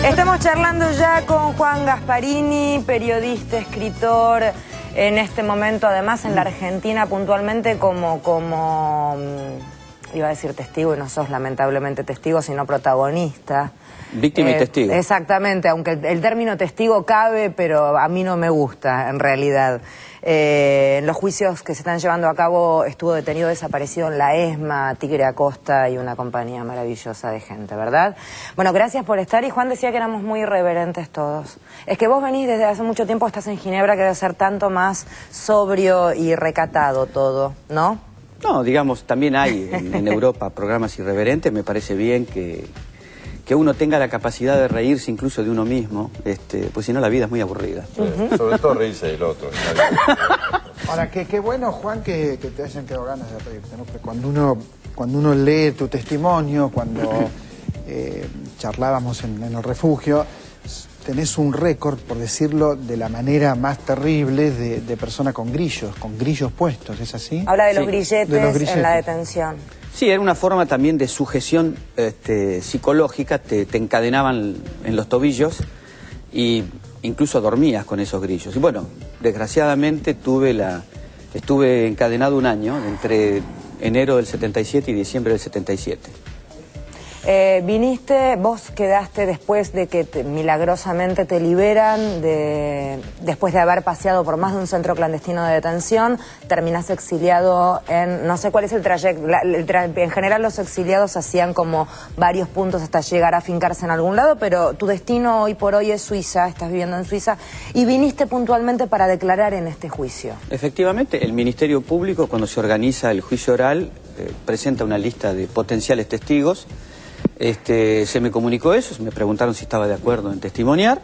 Estamos charlando ya con Juan Gasparini, periodista, escritor, en este momento además en la Argentina puntualmente como iba a decir testigo y no sos lamentablemente testigo, sino protagonista. Víctima y testigo. Exactamente, aunque el término testigo cabe, pero a mí no me gusta en realidad. En los juicios que se están llevando a cabo estuvo detenido desaparecido en la ESMA, Tigre Acosta y una compañía maravillosa de gente, ¿verdad? Bueno, gracias por estar. Y Juan decía que éramos muy irreverentes todos. Es que vos venís desde hace mucho tiempo, estás en Ginebra, que debe ser tanto más sobrio y recatado todo, ¿no? No, digamos, también hay en Europa programas irreverentes. Me parece bien que uno tenga la capacidad de reírse incluso de uno mismo, pues si no la vida es muy aburrida. Sí, sobre todo reírse del otro. Ahora, qué bueno, Juan, que te hayan quedado ganas de reírte, ¿no? Porque cuando uno lee tu testimonio, cuando charlábamos en el refugio, tenés un récord, por decirlo de la manera más terrible, de persona con grillos puestos, ¿es así? Habla de los grilletes en la detención. Sí, era una forma también de sujeción psicológica, te encadenaban en los tobillos y incluso dormías con esos grillos. Y bueno, desgraciadamente estuve encadenado un año, entre enero del 77 y diciembre del 77. Viniste, vos quedaste después de que milagrosamente te liberan, después de haber paseado por más de un centro clandestino de detención, terminás exiliado en, no sé cuál es el trayecto, en general los exiliados hacían como varios puntos hasta llegar a fincarse en algún lado, pero tu destino hoy por hoy es Suiza, estás viviendo en Suiza, y viniste puntualmente para declarar en este juicio. Efectivamente, el Ministerio Público, cuando se organiza el juicio oral, presenta una lista de potenciales testigos. Se me comunicó eso, me preguntaron si estaba de acuerdo en testimoniar,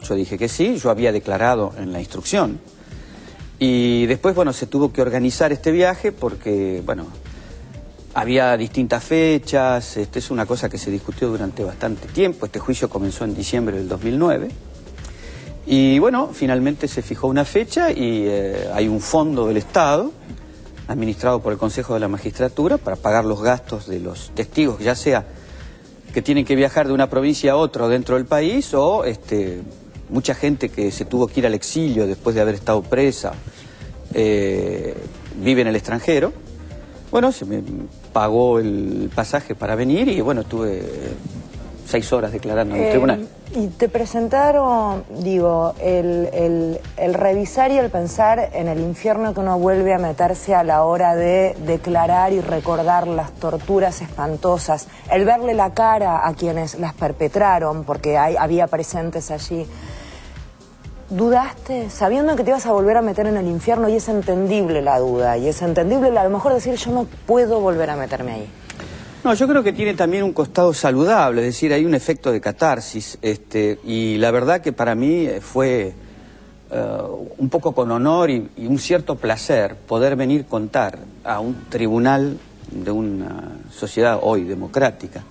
yo dije que sí, yo había declarado en la instrucción. Y después, bueno, se tuvo que organizar este viaje porque, bueno, había distintas fechas, es una cosa que se discutió durante bastante tiempo. Este juicio comenzó en diciembre del 2009. Y bueno, finalmente se fijó una fecha y hay un fondo del Estado administrado por el Consejo de la Magistratura para pagar los gastos de los testigos, ya sea que tienen que viajar de una provincia a otra dentro del país o mucha gente que se tuvo que ir al exilio después de haber estado presa, vive en el extranjero. Bueno, se me pagó el pasaje para venir y bueno, estuve 6 horas declarando en el tribunal. Y te presentaron, digo, el revisar y el pensar en el infierno que uno vuelve a meterse a la hora de declarar y recordar las torturas espantosas, el verle la cara a quienes las perpetraron, porque había presentes allí. ¿Dudaste, sabiendo que te ibas a volver a meter en el infierno? Y es entendible la duda, y es entendible a lo mejor decir yo no puedo volver a meterme ahí. No, yo creo que tiene también un costado saludable, es decir, hay un efecto de catarsis, y la verdad que para mí fue un poco con honor y un cierto placer poder venir a contar a un tribunal de una sociedad hoy democrática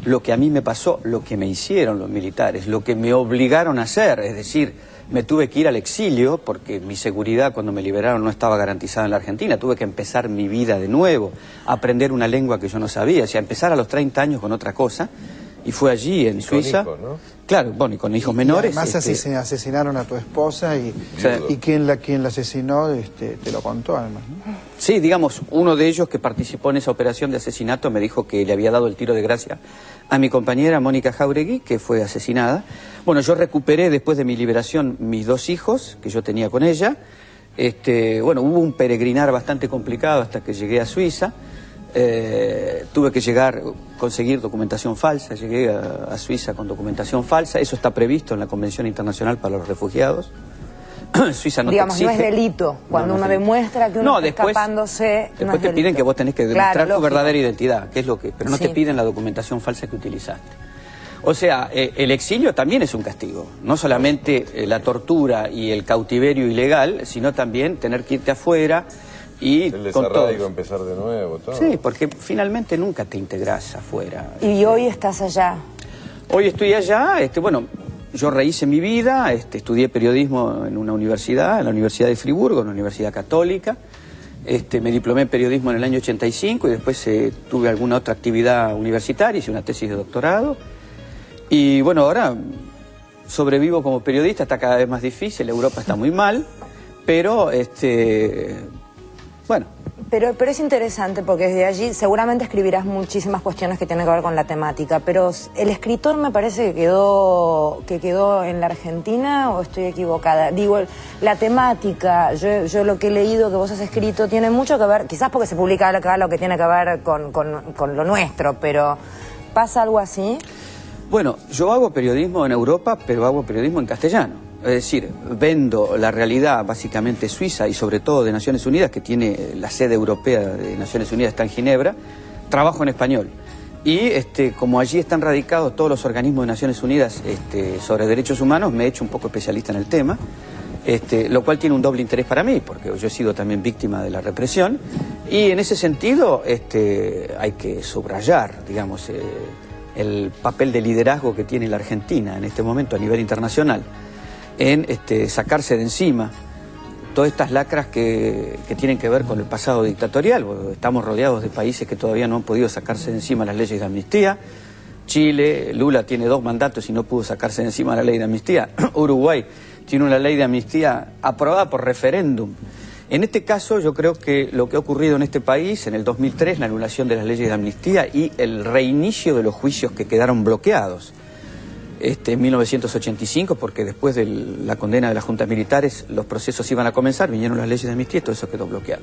lo que a mí me pasó, lo que me hicieron los militares, lo que me obligaron a hacer, es decir, me tuve que ir al exilio porque mi seguridad cuando me liberaron no estaba garantizada en la Argentina. Tuve que empezar mi vida de nuevo, aprender una lengua que yo no sabía, o sea, empezar a los 30 años con otra cosa. Y fue allí, en Suiza. Con hijos, ¿no? Claro, bueno, y con hijos menores. Y además asesinaron a tu esposa y quien la asesinó te lo contó además, ¿no? Sí, digamos, uno de ellos que participó en esa operación de asesinato me dijo que le había dado el tiro de gracia a mi compañera Mónica Jáuregui, que fue asesinada. Bueno, yo recuperé después de mi liberación mis 2 hijos que yo tenía con ella. Bueno, hubo un peregrinar bastante complicado hasta que llegué a Suiza. Tuve que conseguir documentación falsa, llegué a Suiza con documentación falsa, eso está previsto en la Convención Internacional para los Refugiados. Suiza no digamos, te exige. No es delito, cuando uno demuestra que uno está escapándose. Después te piden que vos tenés que demostrar tu verdadera identidad, que es lo que, pero no te piden la documentación falsa que utilizaste. O sea, el exilio también es un castigo, no solamente la tortura y el cautiverio ilegal, sino también tener que irte afuera. Y con todo. Empezar de nuevo, todo. Sí, porque finalmente nunca te integras afuera. ¿Y hoy estás allá? Hoy estoy allá, bueno, yo rehice mi vida, estudié periodismo en una universidad, en la Universidad de Friburgo, en la Universidad Católica. Me diplomé en periodismo en el año 85 y después tuve alguna otra actividad universitaria, hice una tesis de doctorado. Y bueno, ahora sobrevivo como periodista, está cada vez más difícil, Europa está muy mal, pero bueno. Pero es interesante porque desde allí seguramente escribirás muchísimas cuestiones que tienen que ver con la temática, pero el escritor me parece que quedó en la Argentina, ¿o estoy equivocada? Digo, la temática, yo lo que he leído que vos has escrito tiene mucho que ver, quizás porque se publica acá lo que tiene que ver con lo nuestro, pero ¿pasa algo así? Bueno, yo hago periodismo en Europa, pero hago periodismo en castellano. Es decir, vendo la realidad básicamente suiza y sobre todo de Naciones Unidas, que tiene la sede europea de Naciones Unidas, está en Ginebra. Trabajo en español. Y como allí están radicados todos los organismos de Naciones Unidas sobre derechos humanos, me he hecho un poco especialista en el tema, lo cual tiene un doble interés para mí, porque yo he sido también víctima de la represión. Y en ese sentido hay que subrayar, digamos, el papel de liderazgo que tiene la Argentina en este momento a nivel internacional, en sacarse de encima todas estas lacras que tienen que ver con el pasado dictatorial. Estamos rodeados de países que todavía no han podido sacarse de encima las leyes de amnistía. Chile, Lula tiene 2 mandatos y no pudo sacarse de encima la ley de amnistía. Uruguay tiene una ley de amnistía aprobada por referéndum. En este caso yo creo que lo que ha ocurrido en este país en el 2003, la anulación de las leyes de amnistía y el reinicio de los juicios que quedaron bloqueados en 1985, porque después de la condena de las juntas militares los procesos iban a comenzar, vinieron las leyes de amnistía y todo eso quedó bloqueado.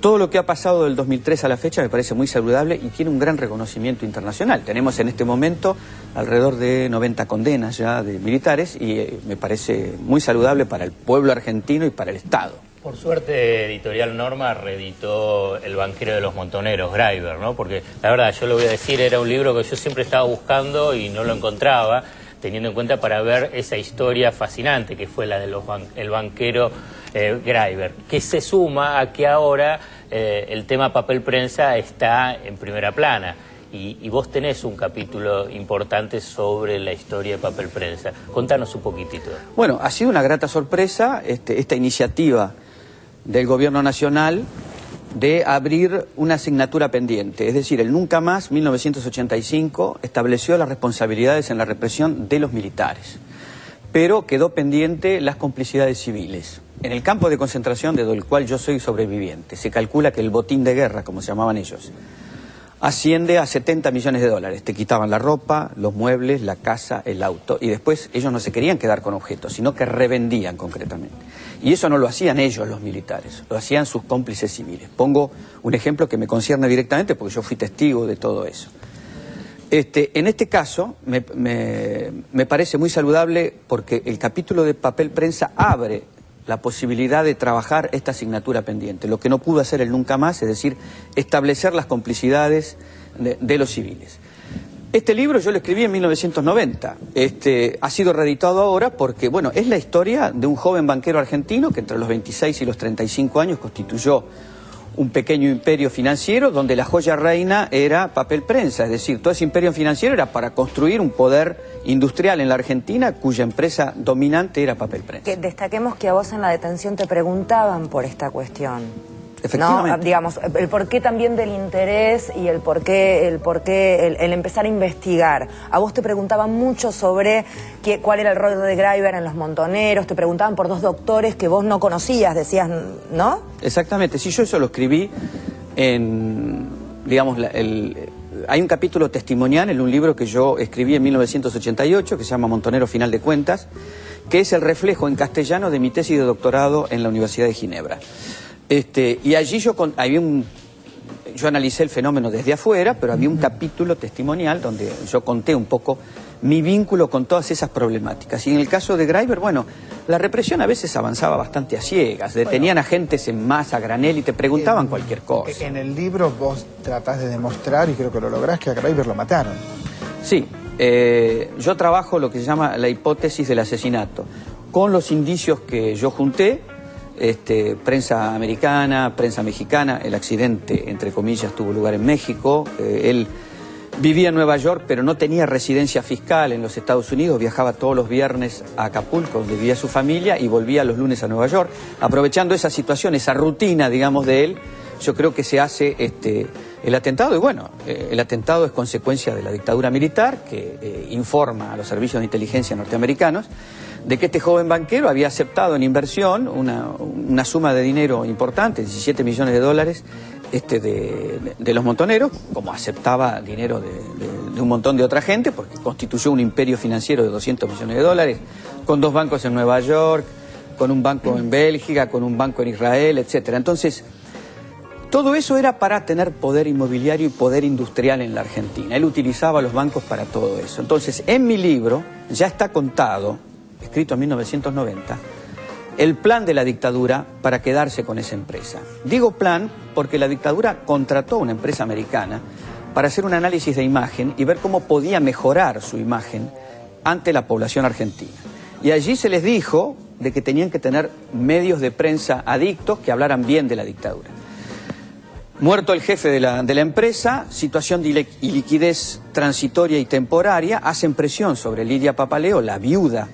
Todo lo que ha pasado del 2003 a la fecha me parece muy saludable y tiene un gran reconocimiento internacional. Tenemos en este momento alrededor de 90 condenas ya de militares y me parece muy saludable para el pueblo argentino y para el Estado. Por suerte, Editorial Norma reeditó El banquero de los montoneros, Greiber, ¿no? Porque la verdad, yo lo voy a decir, era un libro que yo siempre estaba buscando y no lo encontraba, teniendo en cuenta para ver esa historia fascinante que fue la de el banquero Greiber, que se suma a que ahora el tema papel prensa está en primera plana. Y vos tenés un capítulo importante sobre la historia de papel prensa. Contanos un poquitito. Bueno, ha sido una grata sorpresa esta iniciativa del Gobierno Nacional de abrir una asignatura pendiente. Es decir, el Nunca Más, 1985, estableció las responsabilidades en la represión de los militares, pero quedó pendiente las complicidades civiles. En el campo de concentración del cual yo soy sobreviviente, se calcula que el botín de guerra, como se llamaban ellos, asciende a 70 millones de dólares. Te quitaban la ropa, los muebles, la casa, el auto, y después ellos no se querían quedar con objetos, sino que revendían concretamente. Y eso no lo hacían ellos, los militares, lo hacían sus cómplices civiles. Pongo un ejemplo que me concierne directamente porque yo fui testigo de todo eso. En este caso me parece muy saludable porque el capítulo de papel prensa abre la posibilidad de trabajar esta asignatura pendiente, lo que no pudo hacer el Nunca Más, es decir, establecer las complicidades de los civiles. Este libro yo lo escribí en 1990, ha sido reeditado ahora porque, bueno, es la historia de un joven banquero argentino que entre los 26 y los 35 años constituyó un pequeño imperio financiero donde la joya reina era papel prensa, es decir, todo ese imperio financiero era para construir un poder industrial en la Argentina cuya empresa dominante era papel prensa. Que destaquemos que a vos en la detención te preguntaban por esta cuestión. Efectivamente. ¿No? Digamos, el porqué también del interés y el porqué, el empezar a investigar. A vos te preguntaban mucho sobre cuál era el rol de Greiber en los montoneros, te preguntaban por 2 doctores que vos no conocías, decías, ¿no? Exactamente, sí, yo eso lo escribí en, digamos, hay un capítulo testimonial en un libro que yo escribí en 1988 que se llama Montonero Final de Cuentas, que es el reflejo en castellano de mi tesis de doctorado en la Universidad de Ginebra. Y allí yo analicé el fenómeno desde afuera, pero había un capítulo testimonial donde yo conté un poco mi vínculo con todas esas problemáticas. Y en el caso de Greiber, bueno, la represión a veces avanzaba bastante a ciegas, detenían a gentes en masa, a granel, y te preguntaban cualquier cosa. En el libro vos tratás de demostrar, y creo que lo lográs, que a Greiber lo mataron. Sí, yo trabajo lo que se llama la hipótesis del asesinato, con los indicios que yo junté, prensa americana, prensa mexicana. El accidente, entre comillas, tuvo lugar en México. Él vivía en Nueva York, pero no tenía residencia fiscal en los Estados Unidos. Viajaba todos los viernes a Acapulco, donde vivía su familia, y volvía los lunes a Nueva York. Aprovechando esa situación, esa rutina, digamos, de él, yo creo que se hace el atentado. Y bueno, el atentado es consecuencia de la dictadura militar que informa a los servicios de inteligencia norteamericanos de que este joven banquero había aceptado en inversión una suma de dinero importante, 17 millones de dólares, de los montoneros, como aceptaba dinero de un montón de otra gente, porque constituyó un imperio financiero de 200 millones de dólares, con 2 bancos en Nueva York, con un banco en Bélgica, con un banco en Israel, etcétera. Entonces, todo eso era para tener poder inmobiliario y poder industrial en la Argentina. Él utilizaba los bancos para todo eso. Entonces, en mi libro ya está contado, escrito en 1990, el plan de la dictadura para quedarse con esa empresa. Digo plan porque la dictadura contrató a una empresa americana para hacer un análisis de imagen y ver cómo podía mejorar su imagen ante la población argentina. Y allí se les dijo de que tenían que tener medios de prensa adictos que hablaran bien de la dictadura. Muerto el jefe de la empresa, situación de iliquidez transitoria y temporaria, hacen presión sobre Lidia Papaleo, la viuda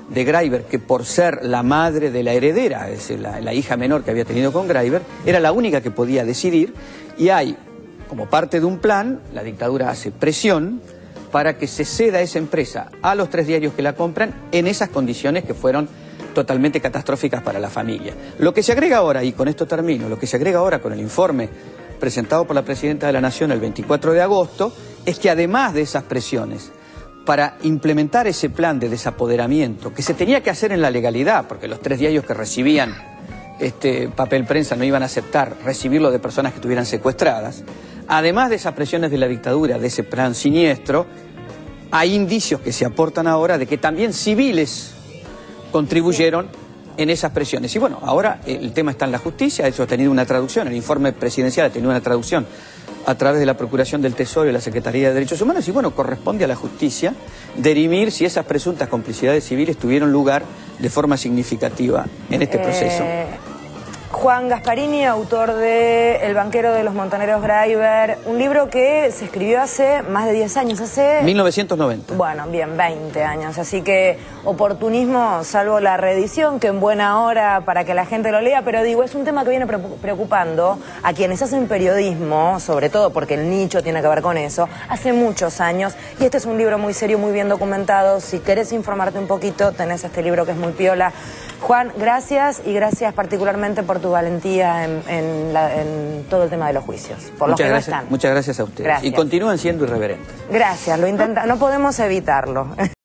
de Greiber, que por ser la madre de la heredera, es decir, la hija menor que había tenido con Greiber, era la única que podía decidir, y hay, como parte de un plan, la dictadura hace presión para que se ceda esa empresa a los 3 diarios que la compran en esas condiciones que fueron totalmente catastróficas para la familia. Lo que se agrega ahora, y con esto termino, lo que se agrega ahora con el informe presentado por la Presidenta de la Nación el 24 de agosto, es que además de esas presiones, para implementar ese plan de desapoderamiento, que se tenía que hacer en la legalidad, porque los 3 diarios que recibían papel prensa no iban a aceptar recibirlo de personas que estuvieran secuestradas, además de esas presiones de la dictadura, de ese plan siniestro, hay indicios que se aportan ahora de que también civiles contribuyeron en esas presiones. Y bueno, ahora el tema está en la justicia, eso ha tenido una traducción, el informe presidencial ha tenido una traducción a través de la Procuración del Tesoro y la Secretaría de Derechos Humanos, y bueno, corresponde a la justicia dirimir si esas presuntas complicidades civiles tuvieron lugar de forma significativa en este proceso. Juan Gasparini, autor de El banquero de los montoneros Greiber, un libro que se escribió hace más de 10 años, hace... 1990. Bueno, bien, 20 años, así que oportunismo, salvo la reedición, que en buena hora para que la gente lo lea, pero digo, es un tema que viene preocupando a quienes hacen periodismo, sobre todo porque el nicho tiene que ver con eso, hace muchos años, y este es un libro muy serio, muy bien documentado. Si querés informarte un poquito, tenés este libro que es muy piola. Juan, gracias, y gracias particularmente por tu valentía en todo el tema de los juicios, por los que no están. Muchas gracias a ustedes. Gracias. Y continúan siendo irreverentes. Gracias, lo intenta, no podemos evitarlo.